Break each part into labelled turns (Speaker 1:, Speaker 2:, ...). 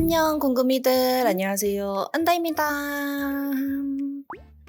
Speaker 1: 안녕 궁금이들, 안녕하세요, 안다입니다.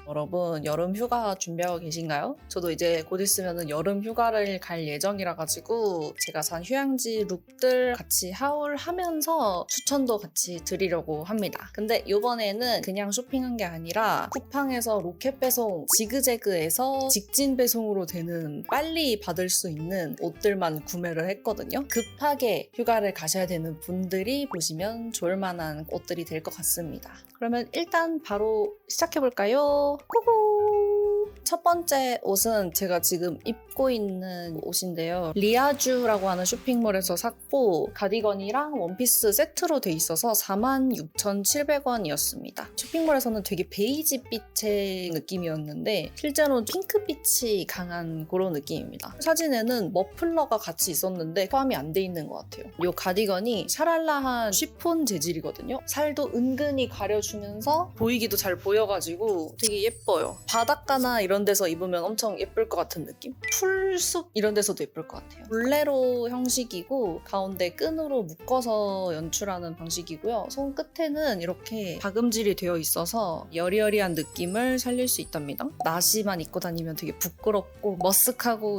Speaker 1: 여러분 여름 휴가 준비하고 계신가요? 저도 이제 곧 있으면 여름 휴가를 갈 예정이라 가지고 제가 산 휴양지 룩들 같이 하울하면서 추천도 같이 드리려고 합니다. 근데 이번에는 그냥 쇼핑한 게 아니라 쿠팡에서 로켓 배송, 지그재그에서 직진 배송으로 되는 빨리 받을 수 있는 옷들만 구매를 했거든요. 급하게 휴가를 가셔야 되는 분들이 보시면 좋을 만한 옷들이 될 것 같습니다. 그러면 일단 바로 시작해볼까요? 꾸꾸! 첫 번째 옷은 제가 지금 입고 있는 옷인데요. 리아주라고 하는 쇼핑몰에서 샀고 가디건이랑 원피스 세트로 돼 있어서 46,700원이었습니다. 쇼핑몰에서는 되게 베이지빛의 느낌이었는데 실제로는 핑크빛이 강한 그런 느낌입니다. 사진에는 머플러가 같이 있었는데 포함이 안 돼 있는 것 같아요. 이 가디건이 샤랄라한 쉬폰 재질이거든요. 살도 은근히 가려주면서 보이기도 잘 보여가지고 되게 예뻐요. 바닷가나 이런 데서 입으면 엄청 예쁠 것 같은 느낌? 풀숲 이런 데서도 예쁠 것 같아요. 볼레로 형식이고 가운데 끈으로 묶어서 연출하는 방식이고요. 손끝에는 이렇게 박음질이 되어 있어서 여리여리한 느낌을 살릴 수 있답니다. 나시만 입고 다니면 되게 부끄럽고 머쓱하고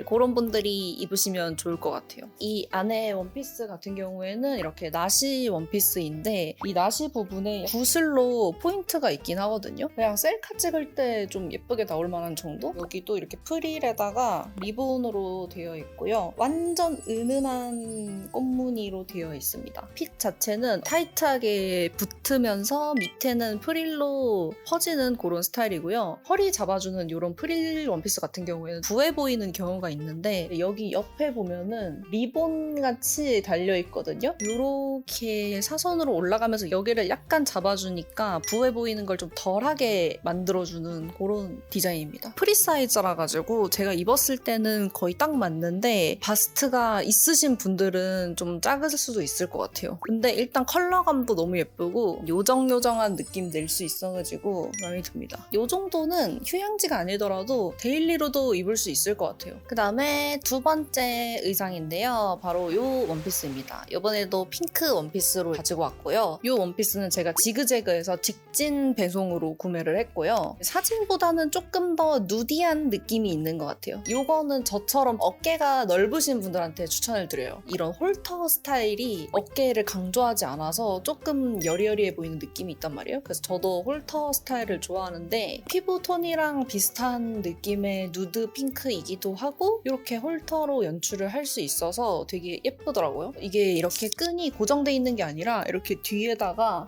Speaker 1: 그런 분들이 입으시면 좋을 것 같아요. 이 안에 원피스 같은 경우에는 이렇게 나시 원피스인데 이 나시 부분에 구슬로 포인트가 있긴 하거든요. 그냥 셀카 찍을 때 좀 예쁘게 나올 만한 정도? 여기도 이렇게 프릴에다가 리본으로 되어 있고요. 완전 은은한 꽃무늬로 되어 있습니다. 핏 자체는 타이트하게 붙으면서 밑에는 프릴로 퍼지는 그런 스타일이고요. 허리 잡아주는 이런 프릴 원피스 같은 경우에는 부해 보이는 경우가 있는데 여기 옆에 보면은 리본 같이 달려 있거든요. 이렇게 사선으로 올라가면서 여기를 약간 잡아주니까 부해 보이는 걸 좀 덜하게 만들어주는 그런 디자인입니다. 프리 사이즈라 가지고 제가 입었을 때는 거의 딱 맞는데 바스트가 있으신 분들은 좀 작으실 수도 있을 것 같아요. 근데 일단 컬러감도 너무 예쁘고 요정요정한 느낌 낼 수 있어가지고 마음에 듭니다. 요 정도는 휴양지가 아니더라도 데일리로도 입을 수 있을 것 같아요. 그 다음에 두 번째 의상인데요. 바로 요 원피스입니다. 이번에도 핑크 원피스로 가지고 왔고요. 요 원피스는 제가 지그재그에서 직진 배송으로 구매를 했고요. 사진보다는 조금 더 누디한 느낌이 있는 것 같아요. 이거는 저처럼 어깨가 넓으신 분들한테 추천을 드려요. 이런 홀터 스타일이 어깨를 강조하지 않아서 조금 여리여리해 보이는 느낌이 있단 말이에요. 그래서 저도 홀터 스타일을 좋아하는데 피부 톤이랑 비슷한 느낌의 누드 핑크이기도 하고 이렇게 홀터로 연출을 할 수 있어서 되게 예쁘더라고요. 이게 이렇게 끈이 고정돼 있는 게 아니라 이렇게 뒤에다가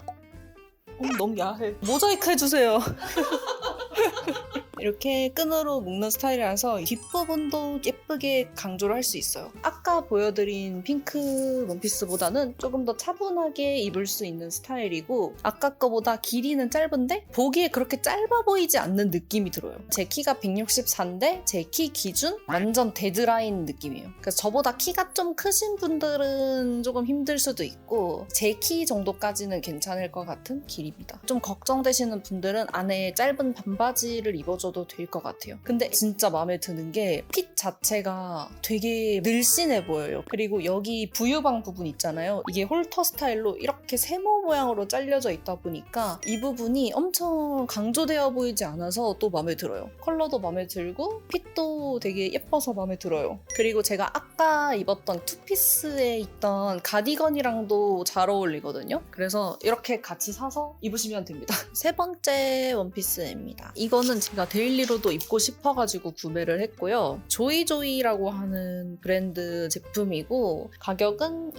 Speaker 1: 너무 야해. 모자이크 해주세요. 이렇게 끈으로 묶는 스타일이라서 뒷부분도 예쁘게 강조를 할 수 있어요. 아까 보여드린 핑크 원피스보다는 조금 더 차분하게 입을 수 있는 스타일이고 아까 거보다 길이는 짧은데 보기에 그렇게 짧아 보이지 않는 느낌이 들어요. 제 키가 164인데 제 키 기준 완전 데드라인 느낌이에요. 그래서 저보다 키가 좀 크신 분들은 조금 힘들 수도 있고 제 키 정도까지는 괜찮을 것 같은 길이입니다. 좀 걱정되시는 분들은 안에 짧은 반바지를 입어줘도 될 것 같아요. 근데 진짜 마음에 드는 게 핏 자체가 되게 늘씬해 보여요. 그리고 여기 부유방 부분 있잖아요. 이게 홀터 스타일로 이렇게 세모 모양으로 잘려져 있다 보니까 이 부분이 엄청 강조되어 보이지 않아서 또 마음에 들어요. 컬러도 마음에 들고 핏도 되게 예뻐서 마음에 들어요. 그리고 제가 아까 입었던 투피스에 있던 가디건이랑도 잘 어울리거든요. 그래서 이렇게 같이 사서 입으시면 됩니다. 세 번째 원피스입니다. 이거는 제가 데일리로도 입고 싶어가지고 구매를 했고요. 조이조이라고 하는 브랜드 제품이고 가격은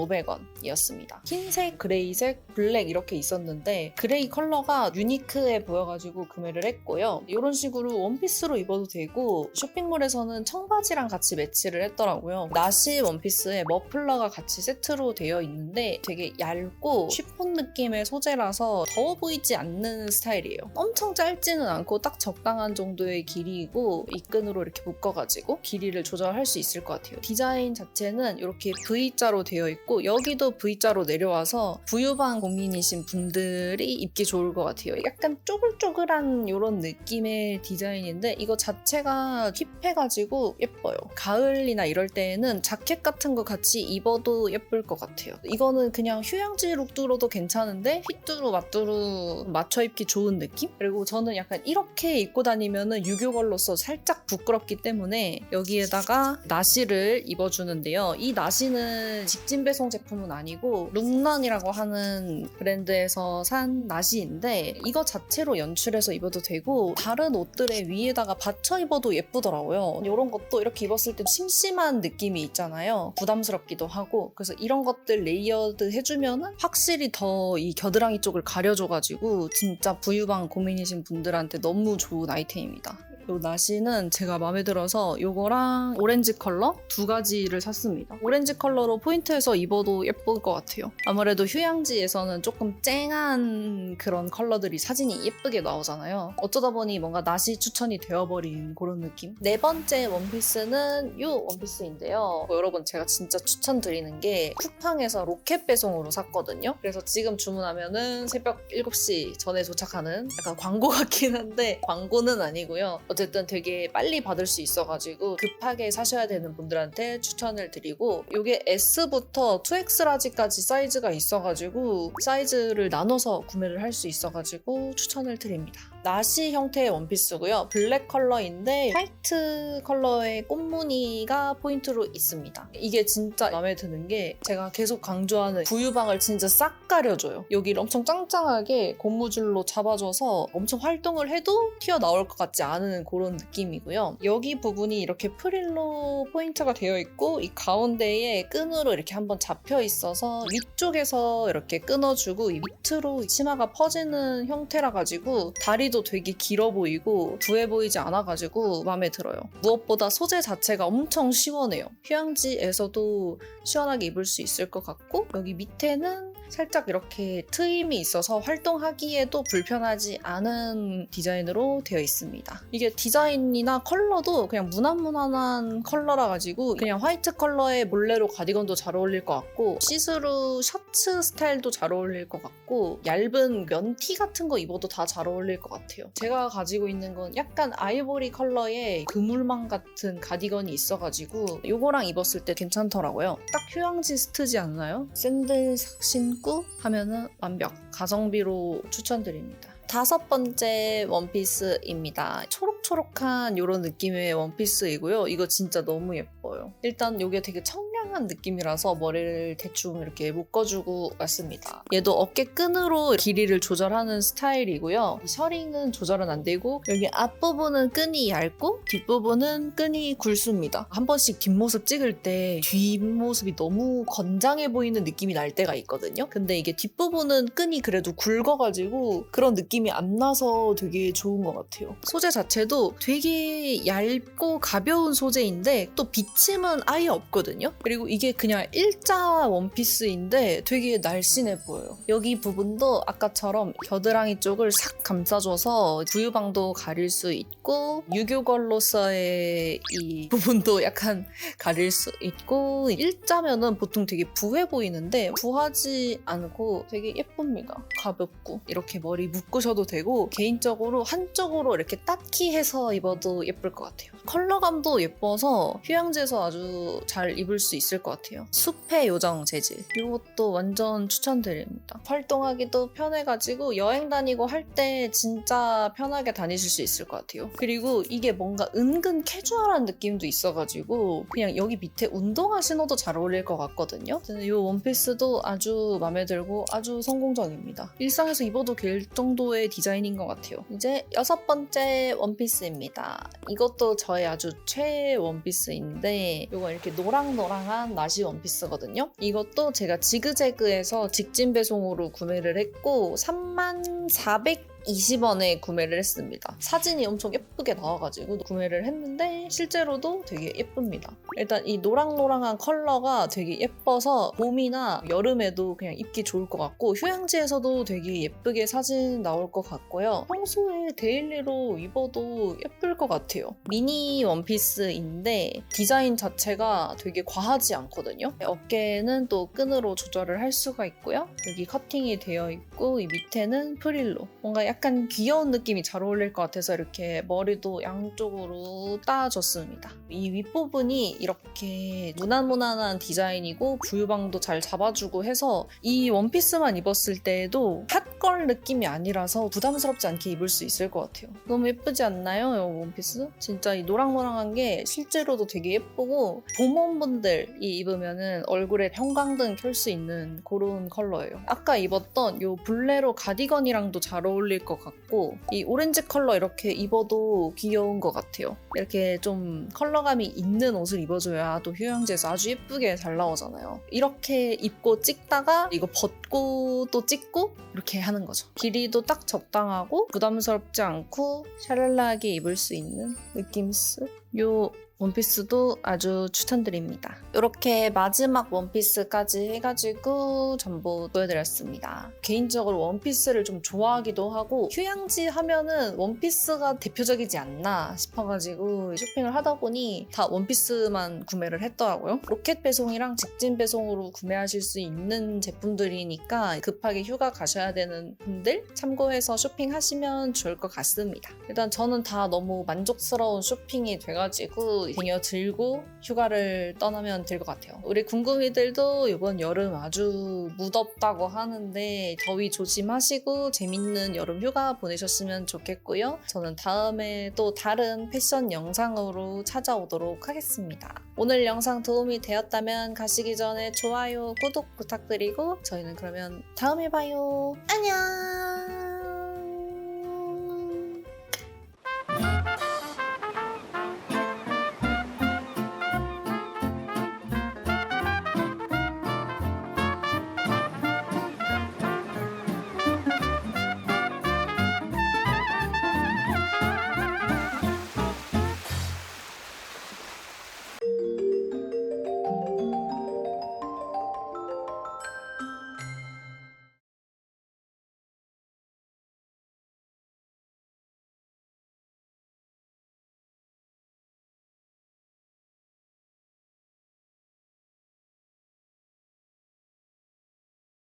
Speaker 1: 26,500원이었습니다. 흰색, 그레이색, 블랙 이렇게 있었는데 그레이 컬러가 유니크해 보여가지고 구매를 했고요. 이런 식으로 원피스로 입어도 되고 쇼핑몰에서는 청바지랑 같이 매치를 했더라고요. 나시 원피스에 머플러가 같이 세트로 되어 있는데 되게 얇고 쉬폰 느낌의 소재라서 더워 보이지 않는 스타일이에요. 엄청 짧지는 않고 딱 딱 적당한 정도의 길이이고 이 끈으로 이렇게 묶어가지고 길이를 조절할 수 있을 것 같아요. 디자인 자체는 이렇게 V자로 되어 있고 여기도 V자로 내려와서 부유방 고민이신 분들이 입기 좋을 것 같아요. 약간 쪼글쪼글한 이런 느낌의 디자인인데 이거 자체가 힙해가지고 예뻐요. 가을이나 이럴 때에는 자켓 같은 거 같이 입어도 예쁠 것 같아요. 이거는 그냥 휴양지 룩으로도 괜찮은데 휘뚜루 마뚜루 맞춰 입기 좋은 느낌? 그리고 저는 약간 이렇게 입고 다니면은 유교걸로서 살짝 부끄럽기 때문에 여기에다가 나시를 입어주는데요. 이 나시는 직진 배송 제품은 아니고 룩런이라고 하는 브랜드에서 산 나시인데 이거 자체로 연출해서 입어도 되고 다른 옷들의 위에다가 받쳐 입어도 예쁘더라고요. 이런 것도 이렇게 입었을 때 심심한 느낌이 있잖아요. 부담스럽기도 하고 그래서 이런 것들 레이어드 해주면은 확실히 더 이 겨드랑이 쪽을 가려줘가지고 진짜 부유방 고민이신 분들한테 너무 좋은 아이템입니다. 이 나시는 제가 마음에 들어서 이거랑 오렌지 컬러 두 가지를 샀습니다. 오렌지 컬러로 포인트해서 입어도 예쁠 것 같아요. 아무래도 휴양지에서는 조금 쨍한 그런 컬러들이 사진이 예쁘게 나오잖아요. 어쩌다 보니 뭔가 나시 추천이 되어버린 그런 느낌. 네 번째 원피스는 이 원피스인데요. 여러분 제가 진짜 추천드리는 게 쿠팡에서 로켓 배송으로 샀거든요. 그래서 지금 주문하면은 새벽 7시 전에 도착하는 약간 광고 같긴 한데 광고는 아니고요. 어쨌든 되게 빨리 받을 수 있어가지고 급하게 사셔야 되는 분들한테 추천을 드리고 이게 S부터 2X 라지까지 사이즈가 있어가지고 사이즈를 나눠서 구매를 할 수 있어가지고 추천을 드립니다. 나시 형태의 원피스고요. 블랙 컬러인데 화이트 컬러의 꽃무늬가 포인트로 있습니다. 이게 진짜 마음에 드는 게 제가 계속 강조하는 부유방을 진짜 싹 가려줘요. 여기를 엄청 짱짱하게 고무줄로 잡아줘서 엄청 활동을 해도 튀어나올 것 같지 않은 그런 느낌이고요. 여기 부분이 이렇게 프릴로 포인트가 되어 있고 이 가운데에 끈으로 이렇게 한번 잡혀 있어서 위쪽에서 이렇게 끊어주고 이 밑으로 치마가 퍼지는 형태라 가지고 다리도 되게 길어 보이고 부해 보이지 않아 가지고 마음에 들어요. 무엇보다 소재 자체가 엄청 시원해요. 휴양지에서도 시원하게 입을 수 있을 것 같고 여기 밑에는 살짝 이렇게 트임이 있어서 활동하기에도 불편하지 않은 디자인으로 되어 있습니다. 이게 디자인이나 컬러도 그냥 무난무난한 컬러라 가지고 그냥 화이트 컬러의 몰레로 가디건도 잘 어울릴 것 같고 시스루 셔츠 스타일도 잘 어울릴 것 같고 얇은 면티 같은 거 입어도 다 잘 어울릴 것 같아요. 제가 가지고 있는 건 약간 아이보리 컬러의 그물망 같은 가디건이 있어가지고 이거랑 입었을 때 괜찮더라고요. 딱 휴양지 스트지 않나요? 샌들 신고 하면은 완벽. 가성비로 추천드립니다. 다섯 번째 원피스입니다. 초록초록한 이런 느낌의 원피스이고요. 이거 진짜 너무 예뻐요. 일단 이게 되게 청량한 느낌이라서 머리를 대충 이렇게 묶어주고 왔습니다. 얘도 어깨끈으로 길이를 조절하는 스타일이고요. 셔링은 조절은 안 되고 여기 앞부분은 끈이 얇고 뒷부분은 끈이 굵습니다. 한 번씩 뒷모습 찍을 때 뒷모습이 너무 건장해 보이는 느낌이 날 때가 있거든요. 근데 이게 뒷부분은 끈이 그래도 굵어가지고 그런 느낌이 안 나서 되게 좋은 것 같아요. 소재 자체도 되게 얇고 가벼운 소재인데 또 비침은 아예 없거든요. 그리고 이게 그냥 일자 원피스인데 되게 날씬해 보여요. 여기 부분도 아까처럼 겨드랑이 쪽을 싹 감싸줘서 부유방도 가릴 수 있고 유교걸로서의 이 부분도 약간 가릴 수 있고 일자면은 보통 되게 부해 보이는데 부하지 않고 되게 예쁩니다. 가볍고 이렇게 머리 묶으셔도 되고 개인적으로 한쪽으로 이렇게 딱히 해서 입어도 예쁠 것 같아요. 컬러감도 예뻐서 휴양지에서 아주 잘 입을 수 있을 것 같아요. 숲의 요정 재질 이것도 완전 추천드립니다. 활동하기도 편해가지고 여행 다니고 할 때 진짜 편하게 다니실 수 있을 것 같아요. 그리고 이게 뭔가 은근 캐주얼한 느낌도 있어가지고 그냥 여기 밑에 운동화 신어도 잘 어울릴 것 같거든요. 저는 이 원피스도 아주 마음에 들고 아주 성공적입니다. 일상에서 입어도 될 정도의 디자인인 것 같아요. 이제 여섯 번째 원피스입니다. 이것도 저의 아주 최애 원피스인데 이거 이렇게 노랑노랑한 나시 원피스거든요. 이것도 제가 지그재그에서 직진 배송으로 구매를 했고 34,000 120원에 구매를 했습니다. 사진이 엄청 예쁘게 나와가지고 구매를 했는데 실제로도 되게 예쁩니다. 일단 이 노랑노랑한 컬러가 되게 예뻐서 봄이나 여름에도 그냥 입기 좋을 것 같고 휴양지에서도 되게 예쁘게 사진 나올 것 같고요. 평소에 데일리로 입어도 예쁠 것 같아요. 미니 원피스인데 디자인 자체가 되게 과하지 않거든요. 어깨는 또 끈으로 조절을 할 수가 있고요. 여기 커팅이 되어 있고 이 밑에는 프릴로 뭔가 약간 귀여운 느낌이 잘 어울릴 것 같아서 이렇게 머리도 양쪽으로 따줬습니다. 이 윗부분이 이렇게 무난무난한 디자인이고 부유방도 잘 잡아주고 해서 이 원피스만 입었을 때에도 핫걸 느낌이 아니라서 부담스럽지 않게 입을 수 있을 것 같아요. 너무 예쁘지 않나요? 이 원피스? 진짜 이 노랑노랑한 게 실제로도 되게 예쁘고 봄원분들이 입으면은 얼굴에 형광등 켤 수 있는 그런 컬러예요. 아까 입었던 이 블레로 가디건이랑도 잘 어울릴 것 같고 이 오렌지 컬러 이렇게 입어도 귀여운 것 같아요. 이렇게 좀 컬러감이 있는 옷을 입어줘야 또 휴양지에서 아주 예쁘게 잘 나오잖아요. 이렇게 입고 찍다가 이거 벗고 또 찍고 이렇게 하는 거죠. 길이도 딱 적당하고 부담스럽지 않고 샤랄라하게 입을 수 있는 느낌스. 요 원피스도 아주 추천드립니다. 이렇게 마지막 원피스까지 해가지고 전부 보여드렸습니다. 개인적으로 원피스를 좀 좋아하기도 하고 휴양지 하면은 원피스가 대표적이지 않나 싶어가지고 쇼핑을 하다 보니 다 원피스만 구매를 했더라고요. 로켓 배송이랑 직진 배송으로 구매하실 수 있는 제품들이니까 급하게 휴가 가셔야 되는 분들 참고해서 쇼핑하시면 좋을 것 같습니다. 일단 저는 다 너무 만족스러운 쇼핑이 돼가지고 쟁여 들고 휴가를 떠나면 될 것 같아요. 우리 궁금이들도 이번 여름 아주 무덥다고 하는데 더위 조심하시고 재밌는 여름 휴가 보내셨으면 좋겠고요. 저는 다음에 또 다른 패션 영상으로 찾아오도록 하겠습니다. 오늘 영상 도움이 되었다면 가시기 전에 좋아요, 구독 부탁드리고 저희는 그러면 다음에 봐요. 안녕!